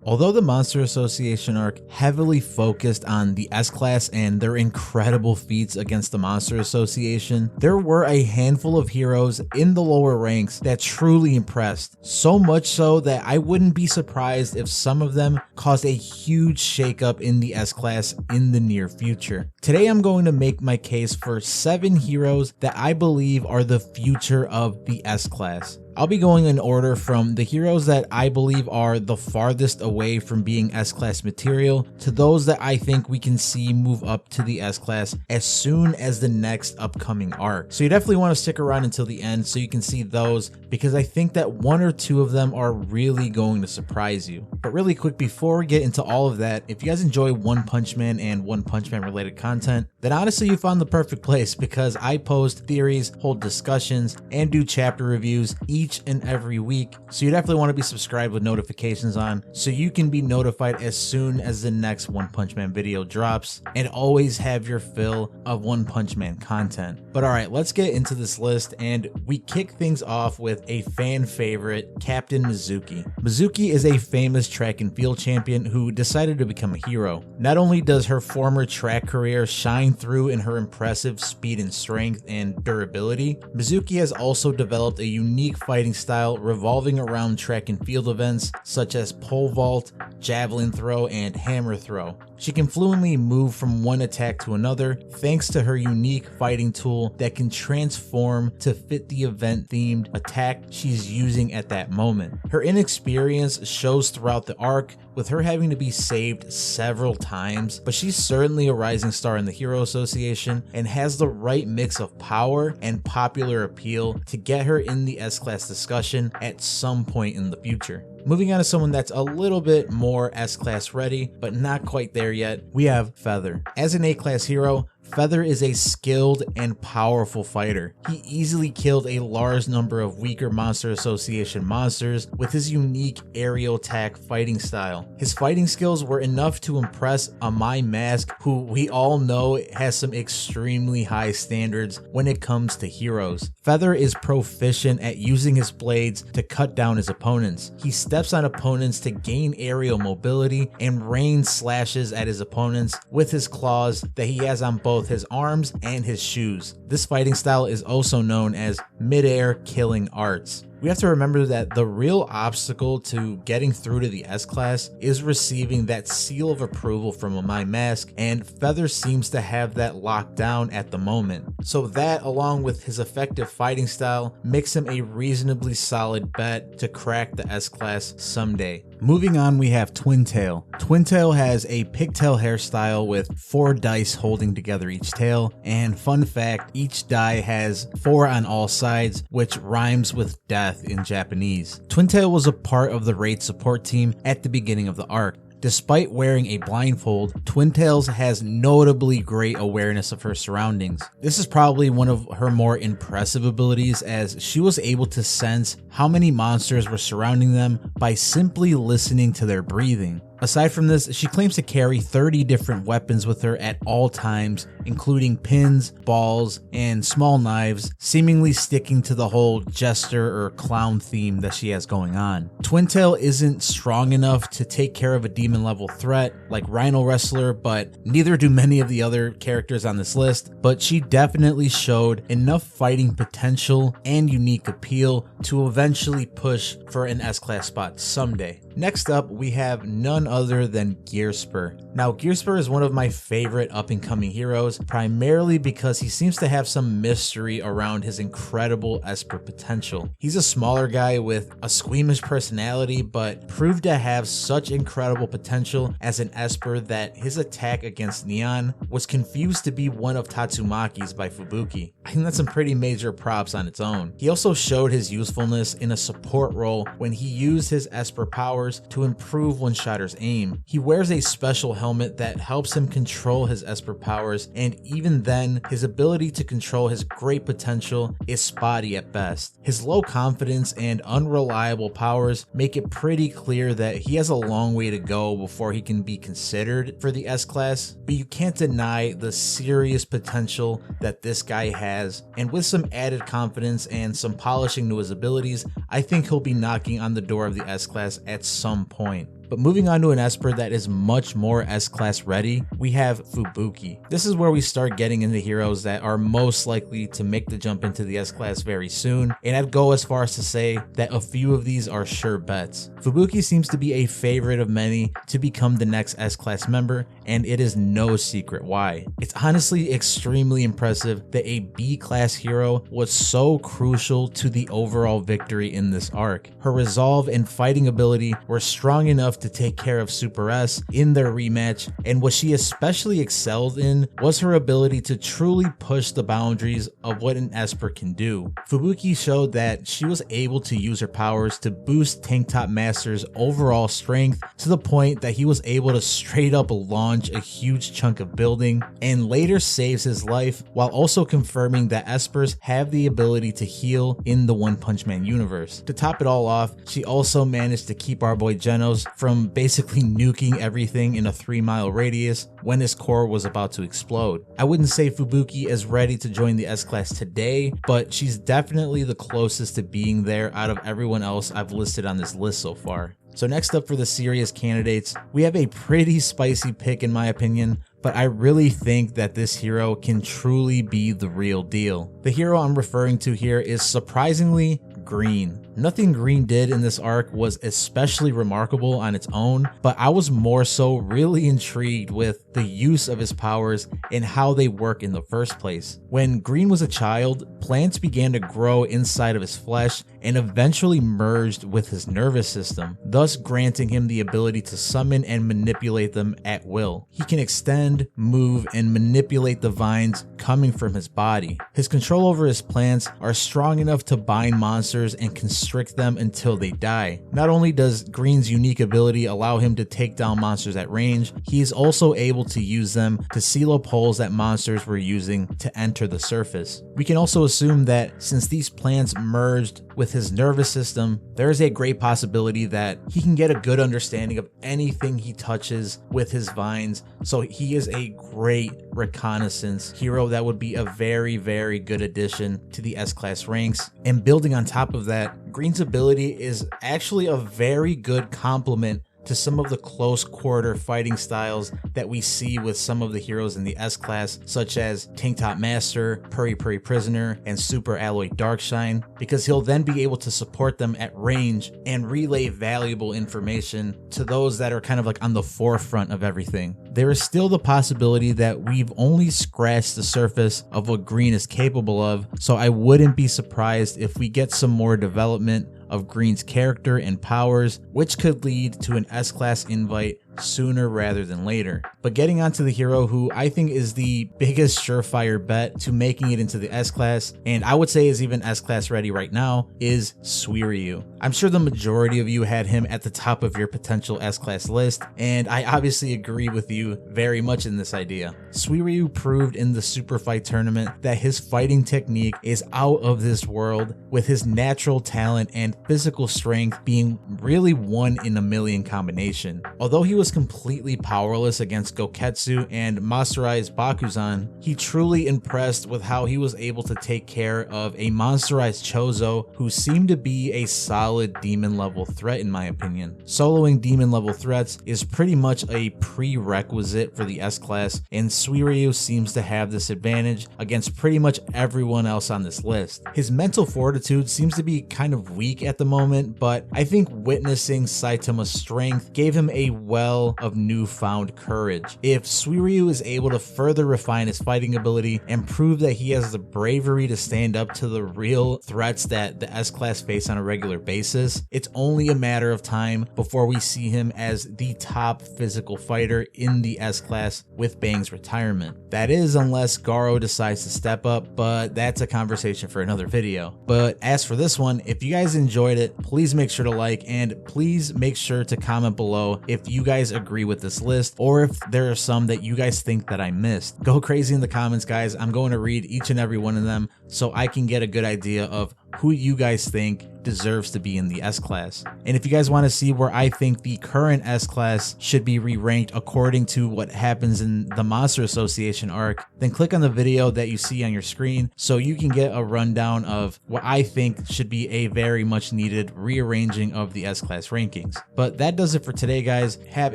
Although the Monster Association arc heavily focused on the S-Class and their incredible feats against the Monster Association, there were a handful of heroes in the lower ranks that truly impressed, so much so that I wouldn't be surprised if some of them caused a huge shakeup in the S-Class in the near future. Today I'm going to make my case for 7 heroes that I believe are the future of the S-Class. I'll be going in order from the heroes that I believe are the farthest away from being S-Class material to those that I think we can see move up to the S-Class as soon as the next upcoming arc. So you definitely want to stick around until the end so you can see those, because I think that 1 or 2 of them are really going to surprise you. But really quick, before we get into all of that, if you guys enjoy One Punch Man and One Punch Man related content, then honestly you found the perfect place, because I post theories, hold discussions, and do chapter reviews each and every week. So you definitely want to be subscribed with notifications on so you can be notified as soon as the next One Punch Man video drops, and always have your fill of One Punch Man content. But alright, let's get into this list, and we kick things off with a fan favorite, Captain Mizuki. Mizuki is a famous track and field champion who decided to become a hero. Not only does her former track career shine through in her impressive speed and strength and durability, Mizuki has also developed a unique fighting style revolving around track and field events such as pole vault, javelin throw, and hammer throw. She can fluently move from one attack to another thanks to her unique fighting tool that can transform to fit the event themed attack she's using at that moment. Her inexperience shows throughout the arc, with her having to be saved several times, but she's certainly a rising star in the Hero Association and has the right mix of power and popular appeal to get her in the S-Class discussion at some point in the future. Moving on to someone that's a little bit more S-Class ready, but not quite there yet, we have Feather. As an A-Class hero, Feather is a skilled and powerful fighter. He easily killed a large number of weaker Monster Association monsters with his unique aerial attack fighting style. His fighting skills were enough to impress Amai Mask, who we all know has some extremely high standards when it comes to heroes. Feather is proficient at using his blades to cut down his opponents. He steps on opponents to gain aerial mobility and rain slashes at his opponents with his claws that he has on both his arms and his shoes. This fighting style is also known as mid-air killing arts. We have to remember that the real obstacle to getting through to the S-Class is receiving that seal of approval from Amai Mask, and Feather seems to have that locked down at the moment. So that, along with his effective fighting style, makes him a reasonably solid bet to crack the S-Class someday. Moving on, we have Twintail. Twintail has a pigtail hairstyle with 4 dice holding together each tail, and fun fact, each die has 4 on all sides, which rhymes with death in Japanese. Twintail was a part of the raid support team at the beginning of the arc. Despite wearing a blindfold, Twintails has notably great awareness of her surroundings. This is probably one of her more impressive abilities, as she was able to sense how many monsters were surrounding them by simply listening to their breathing. Aside from this, she claims to carry 30 different weapons with her at all times, including pins, balls, and small knives, seemingly sticking to the whole jester or clown theme that she has going on. Twintail isn't strong enough to take care of a demon level threat like Rhino Wrestler, but neither do many of the other characters on this list, but she definitely showed enough fighting potential and unique appeal to eventually push for an S-Class spot someday. Next up, we have none other than Gearsper. Now, Gearsper is one of my favorite up-and-coming heroes, primarily because he seems to have some mystery around his incredible Esper potential. He's a smaller guy with a squeamish personality, but proved to have such incredible potential as an Esper that his attack against Neon was confused to be one of Tatsumaki's by Fubuki. I think that's some pretty major props on its own. He also showed his usefulness in a support role when he used his Esper powers to improve one-shotter's aim. He wears a special helmet that helps him control his Esper powers, and even then, his ability to control his great potential is spotty at best. His low confidence and unreliable powers make it pretty clear that he has a long way to go before he can be considered for the S-Class, but you can't deny the serious potential that this guy has, and with some added confidence and some polishing to his abilities, I think he'll be knocking on the door of the S-Class at some point. But moving on to an Esper that is much more S-Class ready, we have Fubuki. This is where we start getting into heroes that are most likely to make the jump into the S-Class very soon, and I'd go as far as to say that a few of these are sure bets. Fubuki seems to be a favorite of many to become the next S-Class member, and it is no secret why. It's honestly extremely impressive that a B-Class hero was so crucial to the overall victory in this arc. Her resolve and fighting ability were strong enough to take care of Super S in their rematch, and what she especially excelled in was her ability to truly push the boundaries of what an Esper can do. Fubuki showed that she was able to use her powers to boost Tank Top Master's overall strength to the point that he was able to straight up launch a huge chunk of building, and later saves his life while also confirming that Espers have the ability to heal in the One Punch Man universe. To top it all off, she also managed to keep our boy Genos from basically nuking everything in a 3-mile radius when his core was about to explode. I wouldn't say Fubuki is ready to join the S-Class today, but she's definitely the closest to being there out of everyone else I've listed on this list so far. So next up for the serious candidates, we have a pretty spicy pick in my opinion, but I really think that this hero can truly be the real deal. The hero I'm referring to here is surprisingly Green. Nothing Green did in this arc was especially remarkable on its own, but I was more so really intrigued with the use of his powers and how they work in the first place. When Green was a child, plants began to grow inside of his flesh and eventually merged with his nervous system, thus granting him the ability to summon and manipulate them at will. He can extend, move, and manipulate the vines coming from his body. His control over his plants are strong enough to bind monsters and constrict them until they die. Not only does Green's unique ability allow him to take down monsters at range, he is also able to use them to seal up holes that monsters were using to enter the surface. We can also assume that since these plants merged with his nervous system, there is a great possibility that he can get a good understanding of anything he touches with his vines, so he is a great reconnaissance hero that would be a very, very good addition to the S-Class ranks. And building on top of that, Green's ability is actually a very good complement to some of the close quarter fighting styles that we see with some of the heroes in the S-Class, such as Tank Top Master, Puri Puri Prisoner, and Super Alloy Darkshine, because he'll then be able to support them at range and relay valuable information to those that are kind of like on the forefront of everything. There is still the possibility that we've only scratched the surface of what Green is capable of, so I wouldn't be surprised if we get some more development of Green's character and powers, which could lead to an S-Class invite sooner rather than later. But getting onto the hero who I think is the biggest surefire bet to making it into the S-Class, and I would say is even S-Class ready right now, is Suiryu. I'm sure the majority of you had him at the top of your potential S-Class list, and I obviously agree with you very much in this idea. Suiryu proved in the Super Fight tournament that his fighting technique is out of this world, with his natural talent and physical strength being really 1 in a million combination. Although he was completely powerless against Goketsu and Masterized Bakuzan, he truly impressed with how he was able to take care of a monsterized Chozo who seemed to be a solid demon level threat in my opinion. Soloing demon level threats is pretty much a prerequisite for the S-Class, and Suiryu seems to have this advantage against pretty much everyone else on this list. His mental fortitude seems to be kind of weak at the moment, but I think witnessing Saitama's strength gave him a well of newfound courage. If Suiryu is able to further refine his fighting ability and prove that he has the bravery to stand up to the real threats that the S-Class face on a regular basis, it's only a matter of time before we see him as the top physical fighter in the S-Class with Bang's retirement. That is, unless Garo decides to step up, but that's a conversation for another video. But as for this one, if you guys enjoyed it, please make sure to like, and please make sure to comment below if you guys agree with this list or if there are some that you guys think that I missed. Go crazy in the comments, guys. I'm going to read each and every one of them, so I can get a good idea of who you guys think deserves to be in the S class. And if you guys want to see where I think the current S class should be re-ranked according to what happens in the Monster Association arc, then click on the video that you see on your screen so you can get a rundown of what I think should be a very much needed rearranging of the S class rankings. But that does it for today, guys. Have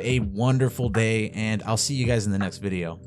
a wonderful day, and I'll see you guys in the next video.